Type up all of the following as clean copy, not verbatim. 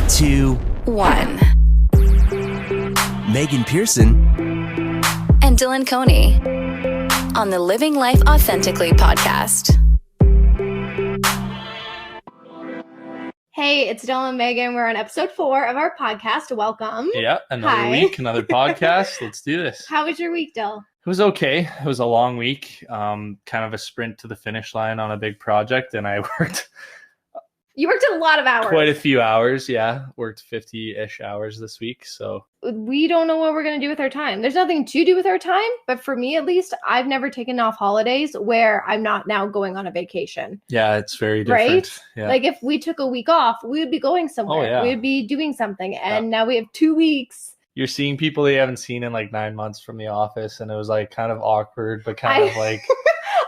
2, 1. Megan Pearson And Dylan Coney on the Living Life Authentically podcast. Hey, it's Dylan and Megan. We're on episode 4 of our podcast. Welcome. Yeah, another Hi. week, another podcast. Let's do this. How was your week, Dill? It was okay. It was a long week, kind of a sprint to the finish line on a big project, and I worked You worked a lot of hours. quite a few hours. Yeah, worked 50-ish hours this week. So We don't know what we're going to do with our time. There's nothing to do with our time, but for me at least, I've never taken off holidays where I'm not now going on a vacation. yeah, it's very different. Right? Yeah. Like if we took a week off, we would be going somewhere. Oh, yeah. We would be doing something. And now we have 2 weeks. You're seeing people you haven't seen in like 9 months from the office, and it was like kind of awkward, but kind of like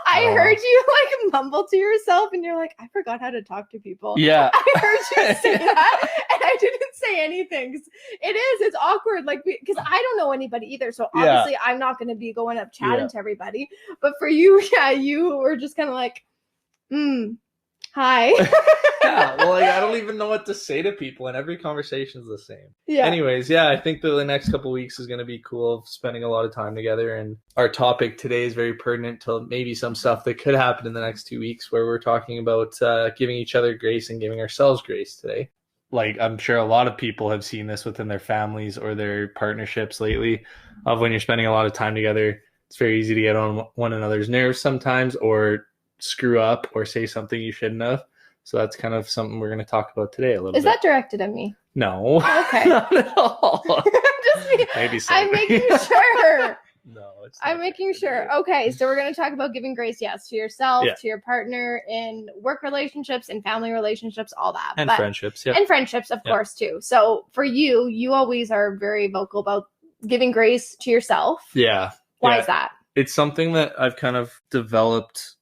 I Oh. heard you like mumble to yourself and you're like, I forgot how to talk to people. yeah. I heard you say that and I didn't say anything. 'Cause it's awkward. Like, because I don't know anybody either. So Yeah. obviously I'm not going to be going up chatting Yeah. to everybody. But for you, yeah, you were just kind of like, hi. Yeah, well, like, I don't even know what to say to people, and every conversation is the same. Yeah. Anyways, yeah, I think that the next couple of weeks is going to be cool, of spending a lot of time together. And our topic today is very pertinent to maybe some stuff that could happen in the next 2 weeks, where we're talking about giving each other grace and giving ourselves grace today. Like, I'm sure a lot of people have seen this within their families or their partnerships lately, of when you're spending a lot of time together, it's very easy to get on one another's nerves sometimes, or screw up or say something you shouldn't have. So that's kind of something we're going to talk about today a little bit. Is that directed at me? No. Okay. Not at all. Maybe so. I'm making sure. No, it's I'm not making directed sure. at you. Okay, so we're going to talk about giving grace, yes, to yourself, Yeah. to your partner, in work relationships, in family relationships, all that. And But- friendships, yeah. And friendships, of Yeah. course, too. So for you, you always are very vocal about giving grace to yourself. Yeah. Why Yeah. is that? It's something that I've kind of developed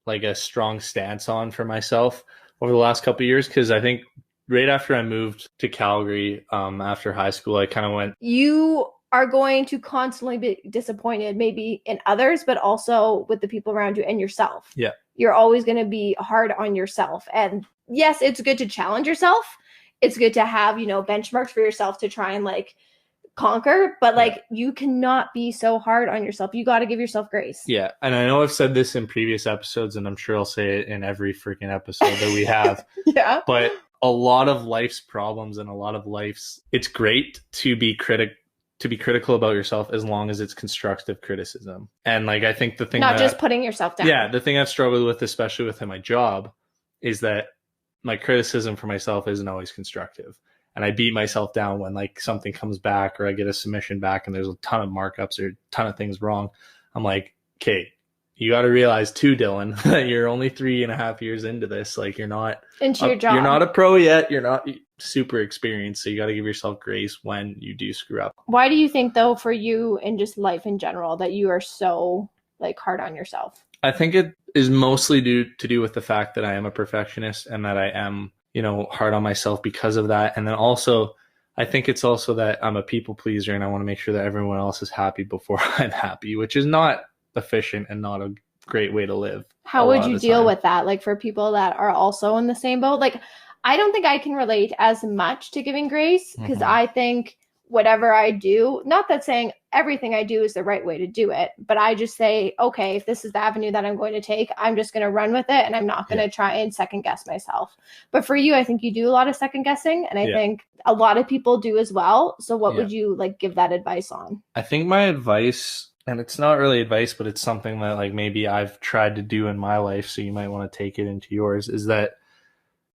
like a strong stance on for myself over the last couple of years, because I think right after I moved to Calgary, after high school, I kind of went, You are going to constantly be disappointed, maybe in others, but also with the people around you and yourself. Yeah. You're always going to be hard on yourself. And yes, it's good to challenge yourself. It's good to have, benchmarks for yourself to try and like conquer, but like you cannot be so hard on yourself. You got to give yourself grace. yeah. And I know I've said this in previous episodes, and I'm sure I'll say it in every freaking episode that we have. Yeah. But a lot of life's problems and a lot of life's, it's great to be critical about yourself as long as it's constructive criticism. And like, I think the thing Not that just putting yourself down. yeah, the thing I've struggled with, especially within my job, is that my criticism for myself isn't always constructive. And I beat myself down when like something comes back, or I get a submission back and there's a ton of markups or a ton of things wrong. I'm like, okay, you got to realize too, Dylan, that you're only 3.5 years into this. Like, you're not Into your job. You're not a pro yet. You're not super experienced. So you got to give yourself grace when you do screw up. Why do you think, though, for you and just life in general, that you are so like hard on yourself? I think it is mostly to do with the fact that I am a perfectionist, and that I am, hard on myself because of that. And then also, I think it's also that I'm a people pleaser, and I want to make sure that everyone else is happy before I'm happy, which is not efficient and not a great way to live. How a would lot you of the deal time. with that? Like for people that are also in the same boat, like I don't think I can relate as much to giving grace, because Mhm. I think whatever I do, not that saying everything I do is the right way to do it, but I just say, okay, if this is the avenue that I'm going to take, I'm just going to run with it, and I'm not going to try and second guess myself. But for you, I think you do a lot of second guessing, and I think a lot of people do as well. So what would you like give that advice on? I think my advice, and it's not really advice, but it's something that like maybe I've tried to do in my life, so you might want to take it into yours, is that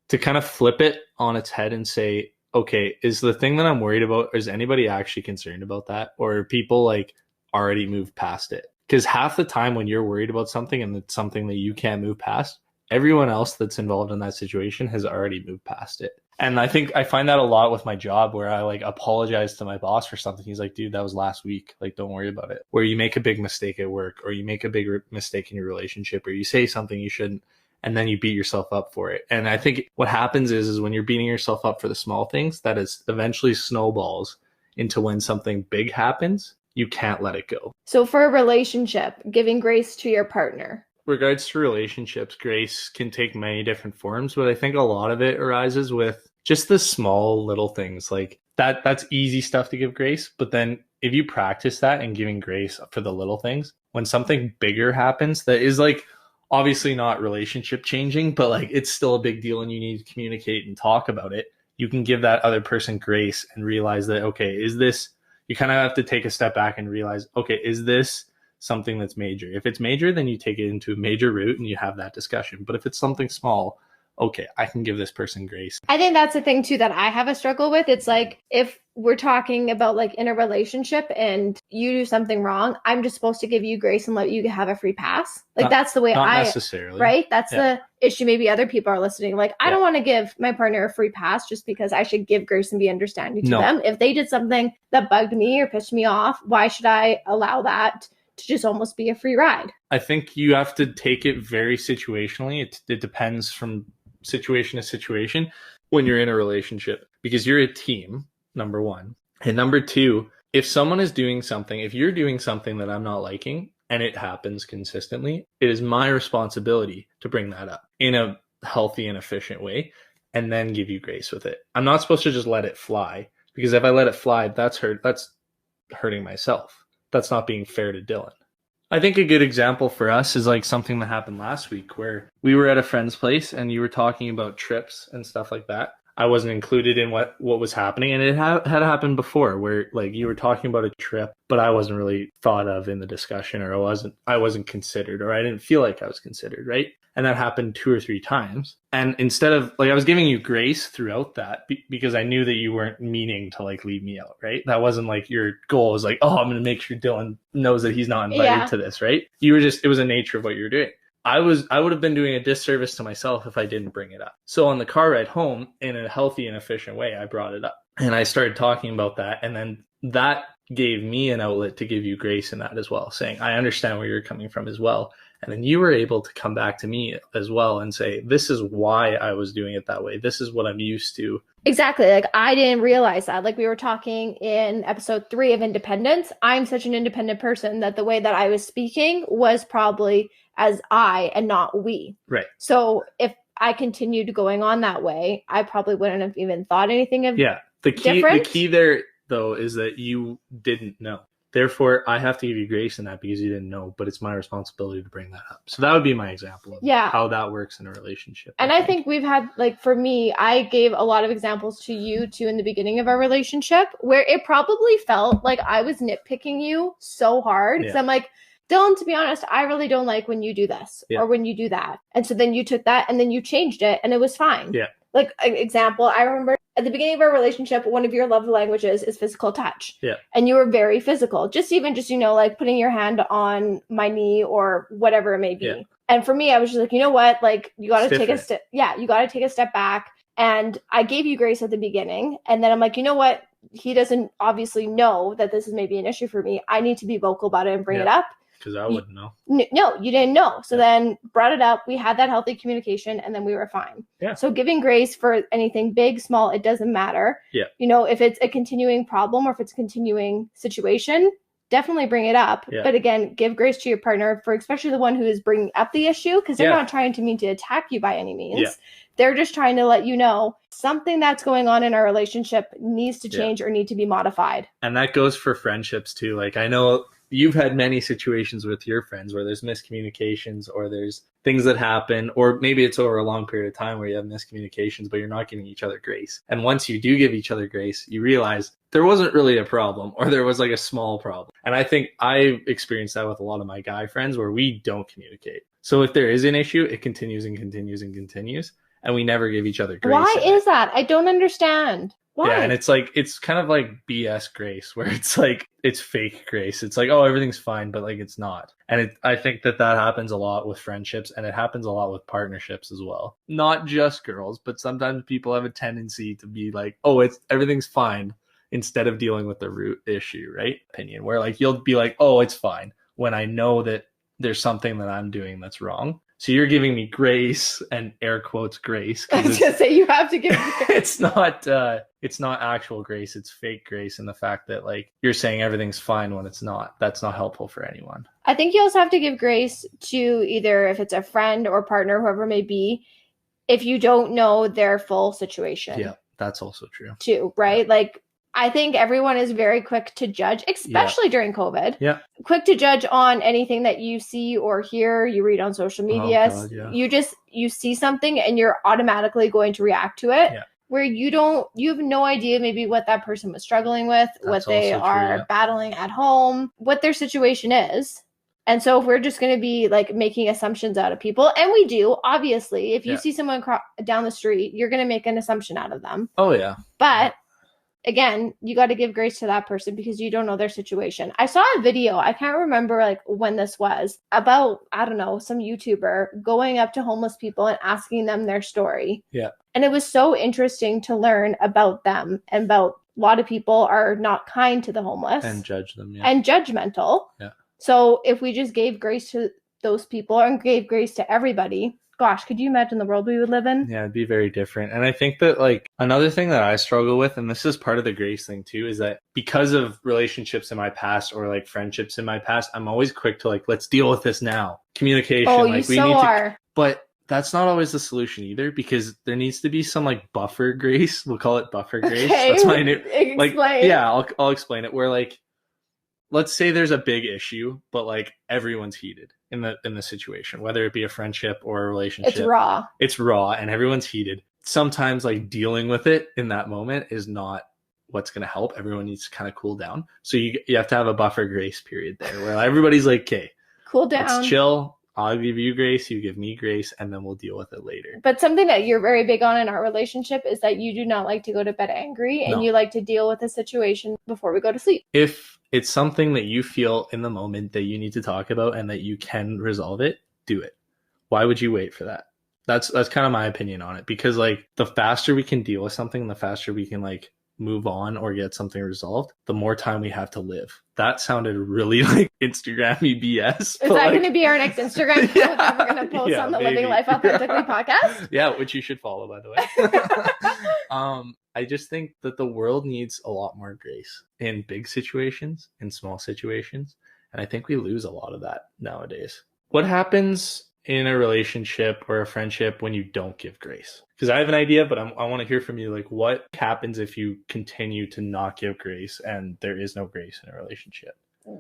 to kind of flip it on its head and say, okay, is the thing that I'm worried about, is anybody actually concerned about that? Or are people like already moved past it? Because half the time when you're worried about something and it's something that you can't move past, everyone else that's involved in that situation has already moved past it. And I think I find that a lot with my job, where I like apologize to my boss for something. He's like, dude, that was last week. Like, don't worry about it. Where you make a big mistake at work, or you make a big mistake in your relationship, or you say something you shouldn't, and then you beat yourself up for it. And I think what happens is when you're beating yourself up for the small things, that is eventually snowballs into when something big happens, you can't let it go. So for a relationship, giving grace to your partner. Regards to relationships, grace can take many different forms, but I think a lot of it arises with just the small little things like that's easy stuff to give grace. But then if you practice that and giving grace for the little things, when something bigger happens that is like obviously not relationship changing, but like it's still a big deal and you need to communicate and talk about it, you can give that other person grace and realize that, okay, is this, you kind of have to take a step back and realize, okay, is this something that's major? If it's major, then you take it into a major route and you have that discussion. But if it's something small, okay, I can give this person grace. I think that's the thing too that I have a struggle with. It's like if we're talking about like in a relationship and you do something wrong, I'm just supposed to give you grace and let you have a free pass. Like that's the way not necessarily. Right? That's the issue. Maybe other people are listening. Like I don't want to give my partner a free pass just because I should give grace and be understanding to them. If they did something that bugged me or pissed me off, why should I allow that to just almost be a free ride? I think you have to take it very situationally. It depends from situation to situation when you're in a relationship, because you're a team, number one. And number two, if someone is doing something, if you're doing something that I'm not liking and it happens consistently, it is my responsibility to bring that up in a healthy and efficient way and then give you grace with it. I'm not supposed to just let it fly, because if I let it fly, that's hurting myself. That's not being fair to Dylan. I think a good example for us is like something that happened last week where we were at a friend's place and you were talking about trips and stuff like that. I wasn't included in what was happening, and it had happened before where like you were talking about a trip, but I wasn't really thought of in the discussion, or I wasn't considered, or I didn't feel like I was considered, right? And that happened 2 or 3 times. And instead of like, I was giving you grace throughout that because I knew that you weren't meaning to like leave me out, right? That wasn't like your goal was like, oh, I'm going to make sure Dylan knows that he's not invited to this, right? You were just, it was a nature of what you were doing. I would have been doing a disservice to myself if I didn't bring it up. So on the car ride home, in a healthy and efficient way, I brought it up and I started talking about that. And then that gave me an outlet to give you grace in that as well, saying, I understand where you're coming from as well. And then you were able to come back to me as well and say, this is why I was doing it that way. This is what I'm used to. Exactly. Like I didn't realize that. Like we were talking in episode 3 of independence. I'm such an independent person that the way that I was speaking was probably as I and not we. Right. So if I continued going on that way, I probably wouldn't have even thought anything of The key there though is that you didn't know. Therefore, I have to give you grace in that because you didn't know, but it's my responsibility to bring that up. So that would be my example of how that works in a relationship. And I think we've had, like, for me, I gave a lot of examples to you too in the beginning of our relationship where it probably felt like I was nitpicking you so hard. Because I'm like, Dylan, to be honest, I really don't like when you do this or when you do that. And so then you took that and then you changed it and it was fine. Yeah. Like, an example, I remember at the beginning of our relationship, one of your love languages is physical touch. Yeah. And you were very physical. Just, you know, like putting your hand on my knee or whatever it may be. Yeah. And for me, I was just like, you know what? Like, you got to take a step. Yeah, you got to take a step back. And I gave you grace at the beginning. And then I'm like, you know what? He doesn't obviously know that this is maybe an issue for me. I need to be vocal about it and bring it up. Because I wouldn't know. No, you didn't know. So then brought it up. We had that healthy communication and then we were fine. Yeah. So giving grace for anything big, small, it doesn't matter. Yeah. You know, if it's a continuing problem or if it's a continuing situation, definitely bring it up. Yeah. But again, give grace to your partner for especially the one who is bringing up the issue, because they're not trying to mean to attack you by any means. Yeah. They're just trying to let you know something that's going on in our relationship needs to change or need to be modified. And that goes for friendships too. Like, I know you've had many situations with your friends where there's miscommunications or there's things that happen, or maybe it's over a long period of time where you have miscommunications, but you're not giving each other grace. And once you do give each other grace, you realize there wasn't really a problem, or there was like a small problem. And I think I experienced that with a lot of my guy friends where we don't communicate. So if there is an issue, it continues and continues and continues, and we never give each other grace. Why is that? I don't understand. Why? Yeah, and it's like, it's kind of like BS grace, where it's like, it's fake grace. It's like, oh, everything's fine, but like, it's not. And I think that happens a lot with friendships, and it happens a lot with partnerships as well. Not just girls, but sometimes people have a tendency to be like, oh, everything's fine, instead of dealing with the root issue, right? Opinion, where like, you'll be like, oh, it's fine, when I know that there's something that I'm doing that's wrong. So you're giving me grace, and air quotes grace. I was gonna say, you have to give me grace. It's not actual grace. It's fake grace. And the fact that like you're saying everything's fine when it's not, that's not helpful for anyone. I think you also have to give grace to either, if it's a friend or partner, whoever it may be, if you don't know their full situation. Yeah. That's also true. too, right? Like, I think everyone is very quick to judge, especially during COVID. Yeah. Quick to judge on anything that you see or hear, you read on social media. God, yeah. You see something and you're automatically going to react to it. Yeah. Where you have no idea maybe what that person was struggling with, what they are battling at home, what their situation is. And so if we're just going to be like making assumptions out of people, and we do, obviously, if you see someone down the street, you're going to make an assumption out of them. Oh, yeah. But again, you got to give grace to that person because you don't know their situation. I saw a video, I can't remember like when this was, about, I don't know, some YouTuber going up to homeless people and asking them their story. Yeah. And it was so interesting to learn about them and about a lot of people are not kind to the homeless. And judge them. Yeah. And judgmental. Yeah. So if we just gave grace to those people and gave grace to everybody, gosh, could you imagine the world we would live in? Yeah, it'd be very different. And I think that like another thing that I struggle with, and this is part of the grace thing too, is that because of relationships in my past or like friendships in my past, I'm always quick to like, let's deal with this now. Communication. Oh, like you are. But that's not always the solution either, because there needs to be some like buffer grace. We'll call it buffer grace. Okay. That's my new Explain. Like, yeah, I'll explain it. Where like, let's say there's a big issue, but like everyone's heated in the situation, whether it be a friendship or a relationship. It's raw and everyone's heated. Sometimes like dealing with it in that moment is not what's going to help. Everyone needs to kind of cool down. So you have to have a buffer grace period there where everybody's like, okay, cool down. Let's chill. I'll give you grace, you give me grace, and then we'll deal with it later. But something that you're very big on in our relationship is that you do not like to go to bed angry, and you like to deal with the situation before we go to sleep. If it's something that you feel in the moment that you need to talk about and that you can resolve it, do it. Why would you wait for that? That's kind of my opinion on it, because like the faster we can deal with something, the faster we can like move on or get something resolved, the more time we have to live. That sounded really like Instagram-y BS. Is that like, going to be our next Instagram post that we're going to post on the maybe. Living Life Authentically podcast? Yeah, which you should follow, by the way. I just think that the world needs a lot more grace in big situations, in small situations. And I think we lose a lot of that nowadays. What happens in a relationship or a friendship when you don't give grace? Because I have an idea, but I want to hear from you. Like, what happens if you continue to not give grace and there is no grace in a relationship?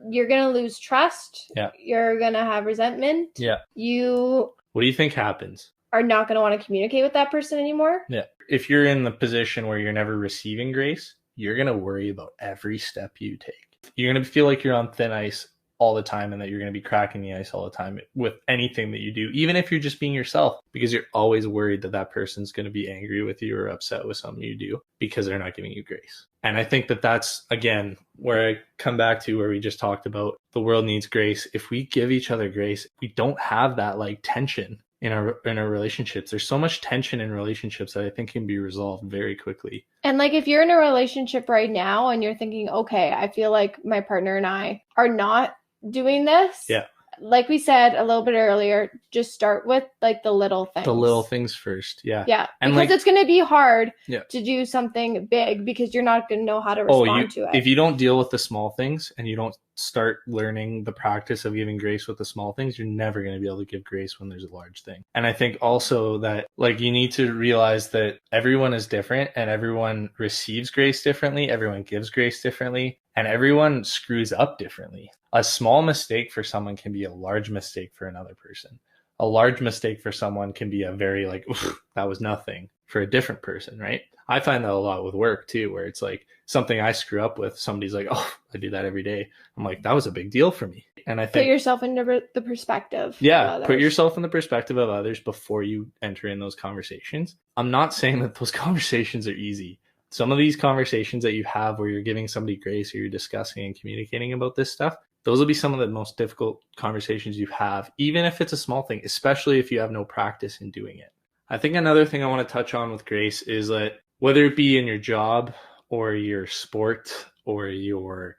You're going to lose trust. Yeah. You're going to have resentment. Yeah. What do you think happens? Are not going to want to communicate with that person anymore. Yeah. If you're in the position where you're never receiving grace, you're going to worry about every step you take. You're going to feel like you're on thin ice all the time, and that you're going to be cracking the ice all the time with anything that you do, even if you're just being yourself, because you're always worried that that person's going to be angry with you or upset with something you do because they're not giving you grace. And I think that that's, again, where I come back to where we just talked about the world needs grace. If we give each other grace, we don't have that like tension in our relationships. There's so much tension in relationships that I think can be resolved very quickly. And like if you're in a relationship right now and you're thinking, okay, I feel like my partner and I are not doing this. Yeah. Like we said a little bit earlier, just start with like the little things. The little things first. Yeah. Yeah. And because it's going to be hard to do something big because you're not going to know how to respond to it. If you don't deal with the small things and you don't start learning the practice of giving grace with the small things, you're never going to be able to give grace when there's a large thing. And I think also that like you need to realize that everyone is different and everyone receives grace differently. Everyone gives grace differently and everyone screws up differently. A small mistake for someone can be a large mistake for another person. A large mistake for someone can be a very like, that was nothing for a different person, right? I find that a lot with work too, where it's like something I screw up with, somebody's like, oh, I do that every day. I'm like, that was a big deal for me. And I think put yourself into the perspective. Yeah, put yourself in the perspective of others before you enter in those conversations. I'm not saying that those conversations are easy. Some of these conversations that you have where you're giving somebody grace or you're discussing and communicating about this stuff, those will be some of the most difficult conversations you have, even if it's a small thing, especially if you have no practice in doing it. I think another thing I want to touch on with grace is that whether it be in your job or your sport or your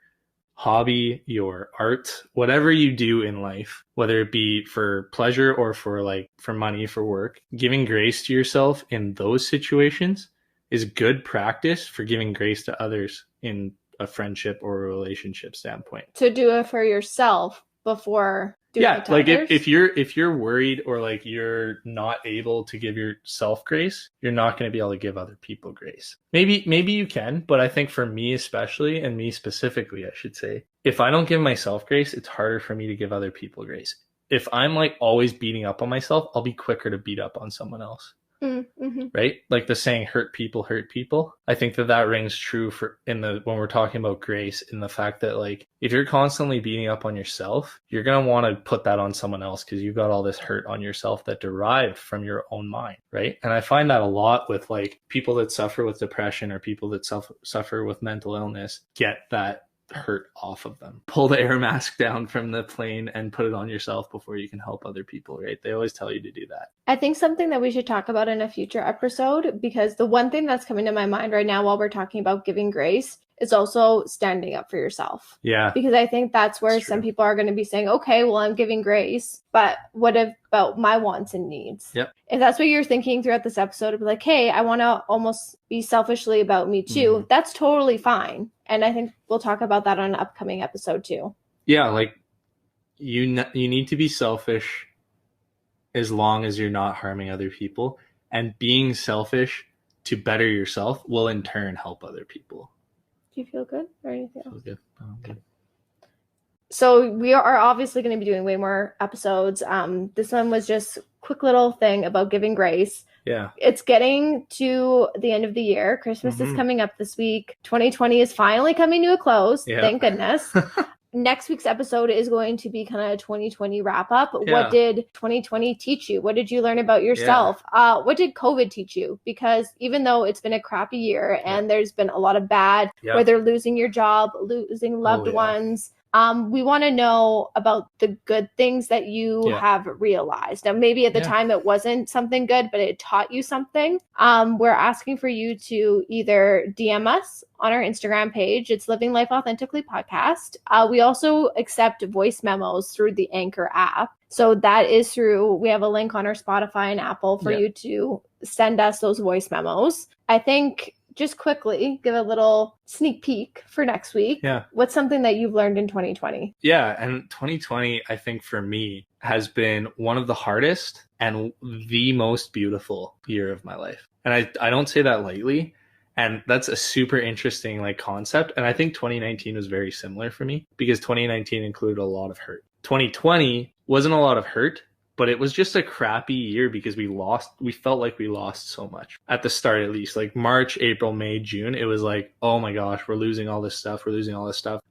hobby, your art, whatever you do in life, whether it be for pleasure or for money, for work, giving grace to yourself in those situations is good practice for giving grace to others in a friendship or a relationship standpoint. To do it for yourself before doing it to like others. if you're worried or like you're not able to give yourself grace, you're not going to be able to give other people grace. Maybe you can, but I think for me especially, and me specifically, I should say, if I don't give myself grace, it's harder for me to give other people grace. If I'm like always beating up on myself, I'll be quicker to beat up on someone else. Mm-hmm. Right? Like the saying, hurt people. I think that rings true when we're talking about grace, in the fact that like, if you're constantly beating up on yourself, you're going to want to put that on someone else because you've got all this hurt on yourself that derived from your own mind. Right. And I find that a lot with like people that suffer with depression or people that suffer with mental illness, get that hurt off of them. Pull the air mask down from the plane and put it on yourself before you can help other people, right? They always tell you to do that. I think something that we should talk about in a future episode, because the one thing that's coming to my mind right now while we're talking about giving grace is also standing up for yourself. Yeah. Because I think that's where That's some true. people are going to be saying, okay, well, I'm giving grace, but what about my wants and needs? Yep. If that's what you're thinking throughout this episode, of like, hey, I want to almost be selfishly about me too, that's totally fine. And I think we'll talk about that on an upcoming episode too. Yeah, like you need to be selfish as long as you're not harming other people, and being selfish to better yourself will in turn help other people. Do you feel good or anything else? Feel good. Good. So we are obviously going to be doing way more episodes. This one was just a quick little thing about giving grace. Yeah. It's getting to the end of the year. Christmas is coming up this week. 2020 is finally coming to a close. Yeah. Thank goodness. Next week's episode is going to be kind of a 2020 wrap up. Yeah. What did 2020 teach you? What did you learn about yourself? What did COVID teach you? Because even though it's been a crappy year and there's been a lot of bad, whether losing your job, losing loved ones, we want to know about the good things that you have realized. Now, maybe at the time it wasn't something good, but it taught you something. We're asking for you to either DM us on our Instagram page. It's Living Life Authentically Podcast. We also accept voice memos through the Anchor app. So that is we have a link on our Spotify and Apple for you to send us those voice memos. I think just quickly give a little sneak peek for next week. Yeah. What's something that you've learned in 2020? Yeah. And 2020, I think for me, has been one of the hardest and the most beautiful year of my life. And I don't say that lightly. And that's a super interesting like concept. And I think 2019 was very similar for me because 2019 included a lot of hurt. 2020 wasn't a lot of hurt, but it was just a crappy year because we felt like we lost so much at the start, at least like March, April, May, June. It was like, oh my gosh, we're losing all this stuff.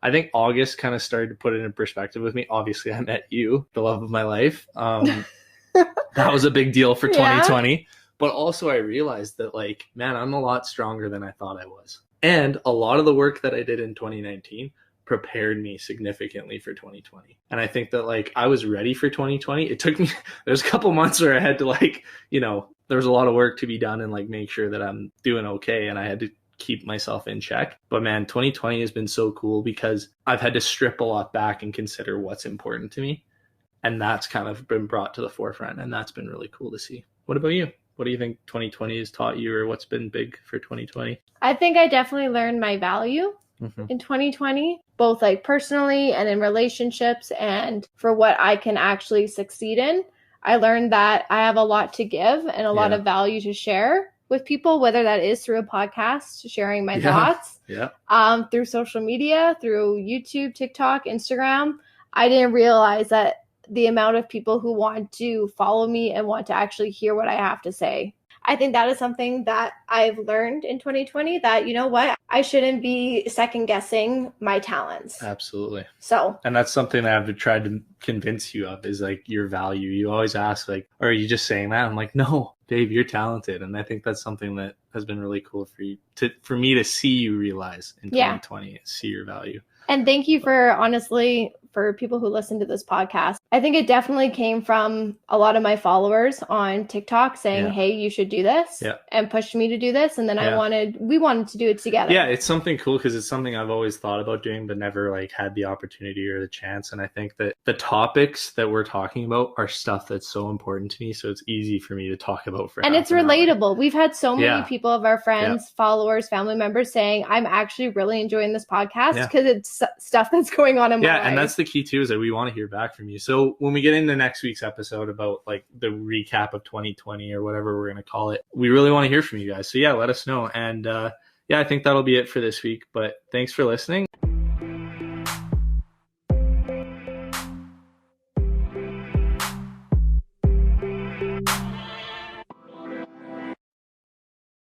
I think August kind of started to put it in perspective with me. Obviously I met you, the love of my life. That was a big deal for 2020. But also I realized that like, man, I'm a lot stronger than I thought I was. And a lot of the work that I did in 2019 prepared me significantly for 2020. And I think that like I was ready for 2020. It took me, there's a couple months where I had to like, there was a lot of work to be done and like make sure that I'm doing okay. And I had to keep myself in check. But man, 2020 has been so cool because I've had to strip a lot back and consider what's important to me. And that's kind of been brought to the forefront. And that's been really cool to see. What about you? What do you think 2020 has taught you, or what's been big for 2020? I think I definitely learned my value in 2020, both like personally and in relationships and for what I can actually succeed in. I learned that I have a lot to give and a lot of value to share with people, whether that is through a podcast, sharing my thoughts, through social media, through YouTube, TikTok, Instagram. I didn't realize that the amount of people who want to follow me and want to actually hear what I have to say. I think that is something that I've learned in 2020, that, you know what, I shouldn't be second guessing my talents. Absolutely. So, and that's something that I've tried to convince you of, is like your value. You always ask like, are you just saying that? I'm like, no, babe, you're talented. And I think that's something that has been really cool for me to see you realize in 2020, see your value. And thank you for people who listen to this podcast. I think it definitely came from a lot of my followers on TikTok saying, hey, you should do this, and pushed me to do this. And then we wanted to do it together. Yeah, it's something cool because it's something I've always thought about doing, but never like had the opportunity or the chance. And I think that the topics that we're talking about are stuff that's so important to me. So it's easy for me to talk about and it's relatable. We've had so many people of our friends, followers, family members saying, I'm actually really enjoying this podcast because it's stuff that's going on in my life. Yeah, and that's the the key too is that we want to hear back from you. So when we get into next week's episode about like the recap of 2020 or whatever we're going to call it, we really want to hear from you guys. So yeah, let us know. And yeah, I think that'll be it for this week, but thanks for listening.